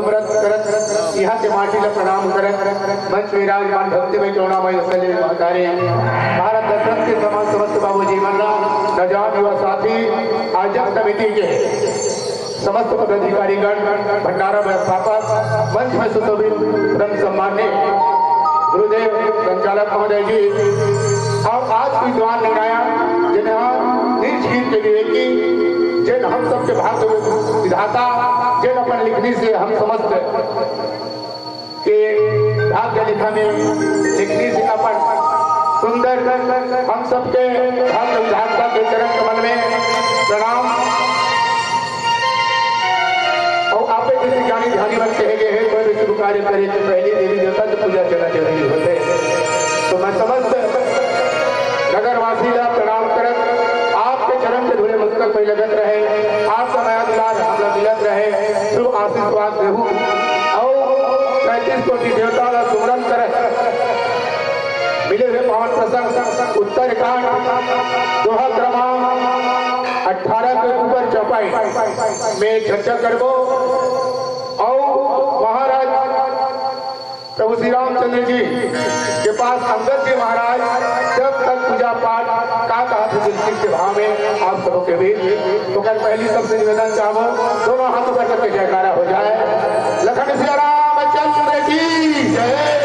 यहाँ के माटी ला प्रणाम करत मंच विराजमान भक्तिमय करुणामय असले महतारे भारत दर्शन के समान समस्त बाबू जीवन नजान युवा साथी आयोजक समिति के समस्त पदाधिकारीगण भंडारा व्यवस्थापक मंच में सुशोभित रंग सम्मान्य गुरुदेव संचालक महोदय जी और आज विद्वान निर्णायक जिन्हें निर्जीत के लिए की जिन हम सबके भाग्य विधाता जिन अपन लिखने से हम समस्त के भाग्य लिखा में लिखने से अपन सुंदर हम सबके भाग्य विधाता के चरण कमल में प्रणाम और आप जैसे ज्ञानी ध्यानी बन कहे गए हैं कोई भी शुभ कार्य करे तो पहले देवी देवता की पूजा करना जरूरी होते तो मैं समस्त नगरवासी का प्रणाम कर आपके चरण के धूले मस्तक पे लगत रहे आपका नया दुलार हमरा मिलत रहे शुभ आशीर्वाद देहू और 35 कोटि देवता का सुमरन करे मिले हुए पावन प्रसंग उत्तरकांड दोहा क्रमांक 18 के ऊपर चौपाई में चर्चा करबो और महाराज प्रभु श्री रामचंद्र जी के पास अंगद जी महाराज जब तक पूजा पाठ का कहा के भाव में आप सबों के बीच तो कल पहली सबसे निवेदन चाहो दोनों हाथों पर करके जयकारा हो जाए। लखन सिया रामचंद्र की जय।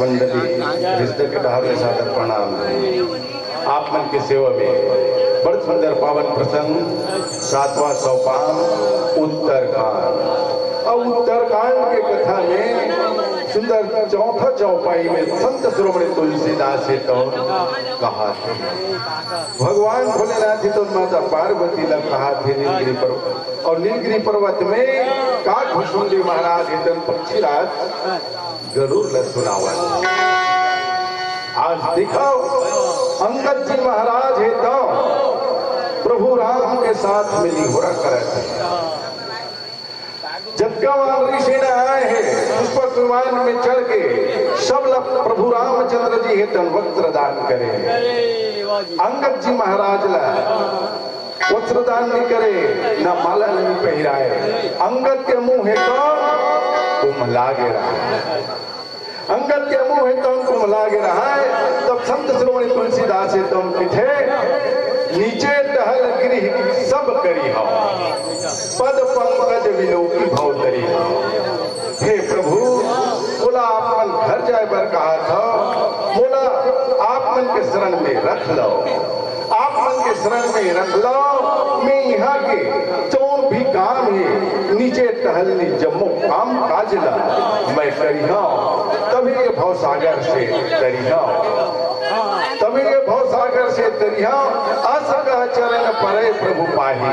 मंडली हृदय के ढाले सादर प्रणाम। आप मन की सेवा में बड़ सुंदर पावन प्रसंग 7वां सोपान उत्तरकांड। और उत्तरकांड के कथा में सुंदर चौथा चौपाई में संत शिरोमणि तुलसीदास से तो कहा थे भगवान भोलेनाथ जी तो माता पार्वती ने कहा थे नीलगिरी पर्वत। और नीलगिरी पर्वत में काकभूषुंडी महाराज हितन पक्षीराज गरुड़ ल सुनावन। आज दिखाओ अंगद जी महाराज है तो प्रभु राम के साथ मिली हो करे जब ऋषि ने आए हैं पुष्पक विमान में चढ़ के सब लोग प्रभु रामचंद्र जी हेतन वस्त्र दान करे। अंगद जी महाराज ला वस्त्र दान नहीं करे ना माला नहीं पहराए। अंगद के मुंह है तो कुम लागे रहा। अंगद के मुंह है तो कुम लागे रहा है। तब संत शिरोमणि तुलसीदास है तुम किथे नीचे टहल गिरी सब करी हो पद पंकज विलोकी भव तरी हो। हे प्रभु बोला आप मन घर जाए पर कहा था बोला आप मन के शरण में रख लो। आप मन के शरण में रख लो। मैं यहाँ के जो भी काम है नीचे टहलनी जम्मू काम काज ला मैं करिहा तभी ये भवसागर से करिहा तभी ये भवसागर से तरिहा अस कह चरण परे प्रभु पाही।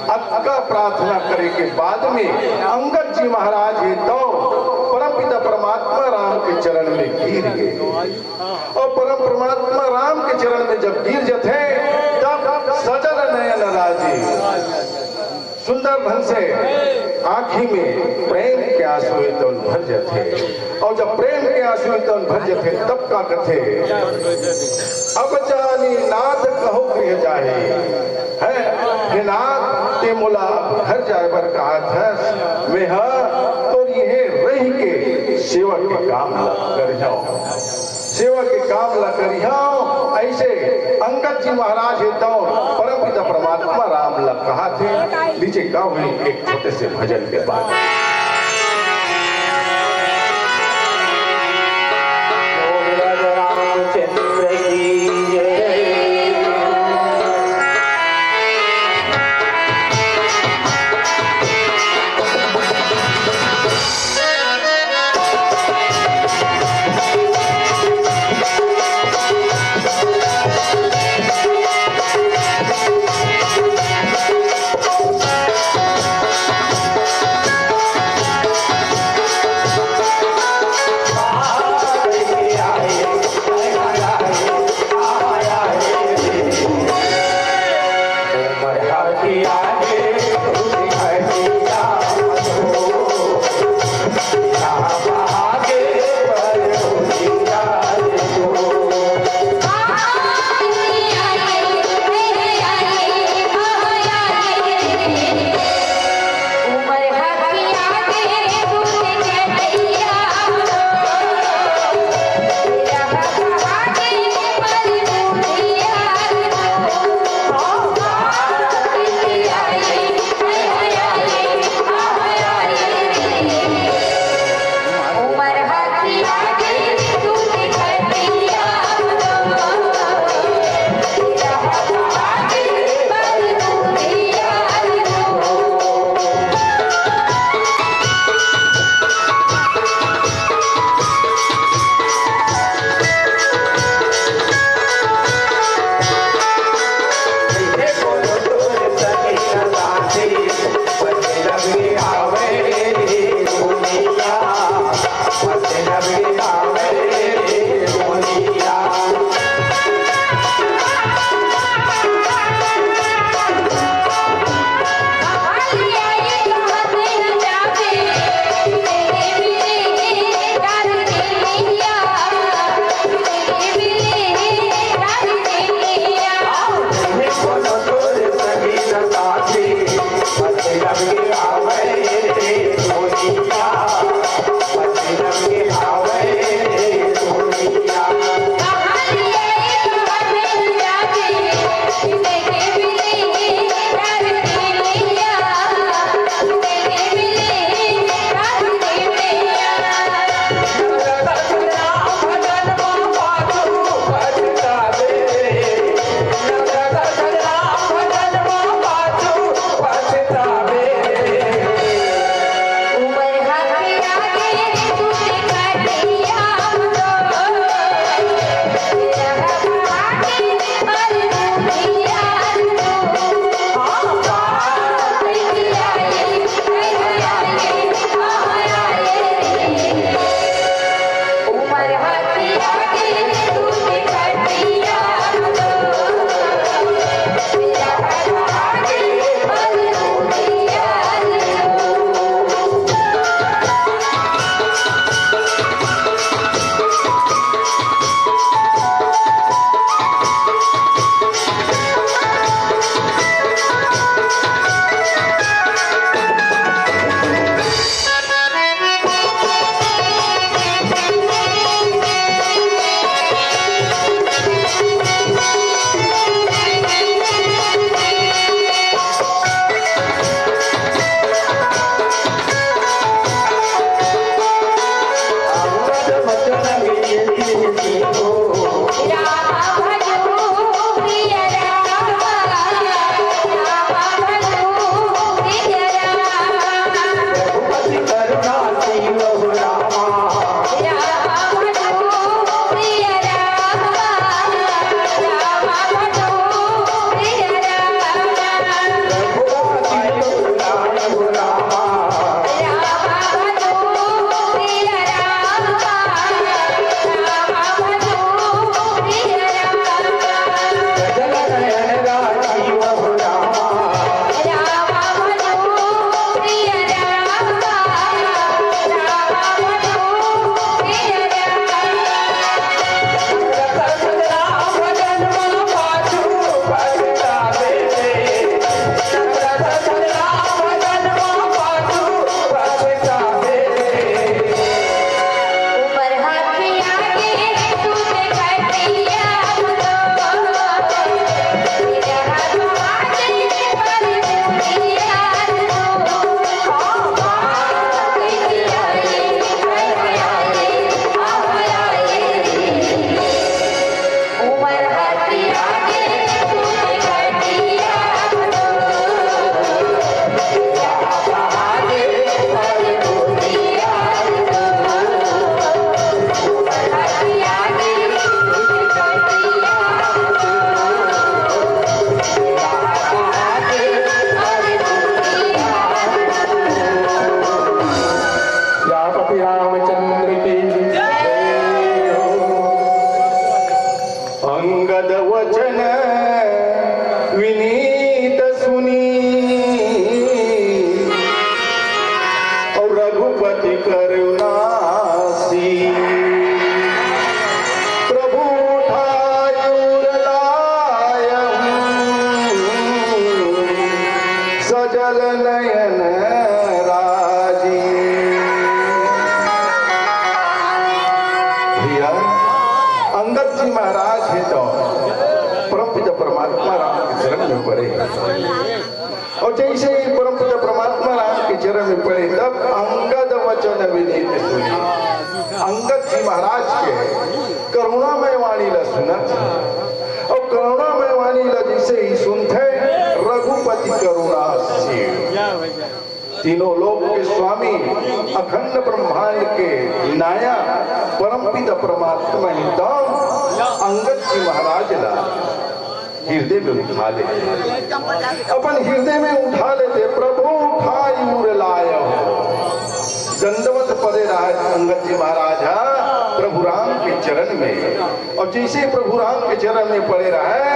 अक्का प्रार्थना करे के बाद में अंगद जी महाराज ये तो परमपिता परमात्मा राम के चरण में गिर गए। और परम परमात्मा राम के चरण में जब गिर जाते तब सजल नयन राजी सुंदर ढंग से आँखी में प्रेम के आंसू तो भर जाते। और जब प्रेम के आंसू तो भर जाते तब का कथे अब जानी नाथ कहो गृह जाए है नाथ ते मुला घर जाए पर कहा था वे तो ये रही के सेवा के काम कर जाओ सेवा के काम ला करिहा। ऐसे अंगद जी महाराज है तो परमपिता परमात्मा राम ला कहा थे। नीचे का हुई एक छोटे से भजन के बाद में पड़े और जैसे ही परम पिता परमात्मा राम के चरण में पड़े तब अंगद वचन विनीत सुनी। अंगद जी महाराज के करुणामय वाणी ला सुनत और करुणामय वाणी ला जैसे ही सुनते रघुपति करुणाशील तीनों लोक के स्वामी अखंड ब्रह्मांड के नाया परमपिता परमात्मा ही दाम अंगद जी महाराज ला हृदय में उठा ले अपन हृदय में उठा लेते प्रभु उठाई उर लायो दंडवत पदे रहा अंगद जी महाराज प्रभु राम के चरण में और जैसे प्रभु राम के चरण में पड़े रहे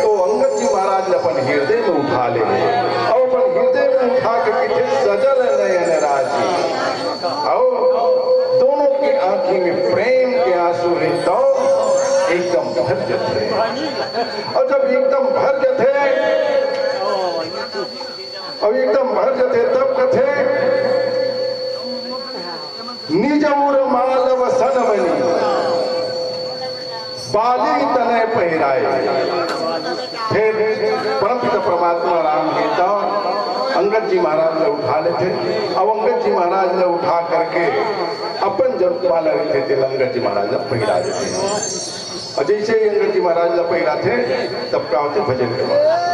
तो अंगद जी महाराज ने अपन हृदय में उठा ले और अपन हृदय में उठा के पीछे सजल नयन राजी और दोनों की आंखी में प्रेम के आंसू रहता एकदम भर जाते और जब एकदम भर जाते और एकदम भर जाते तब कथे निज उर मालव सन बनी बाली तनय पहिराए। फिर परमपिता परमात्मा राम गीता अंगद जी महाराज ने उठा लेते अब अंगद जी महाराज ने उठा करके अपन जब माला रहते थे अंगद जी महाराज ने पहिरा देते और जैसे ही अंगद जी महाराज ने पहिरा थे तब क्या होते भजन के बाद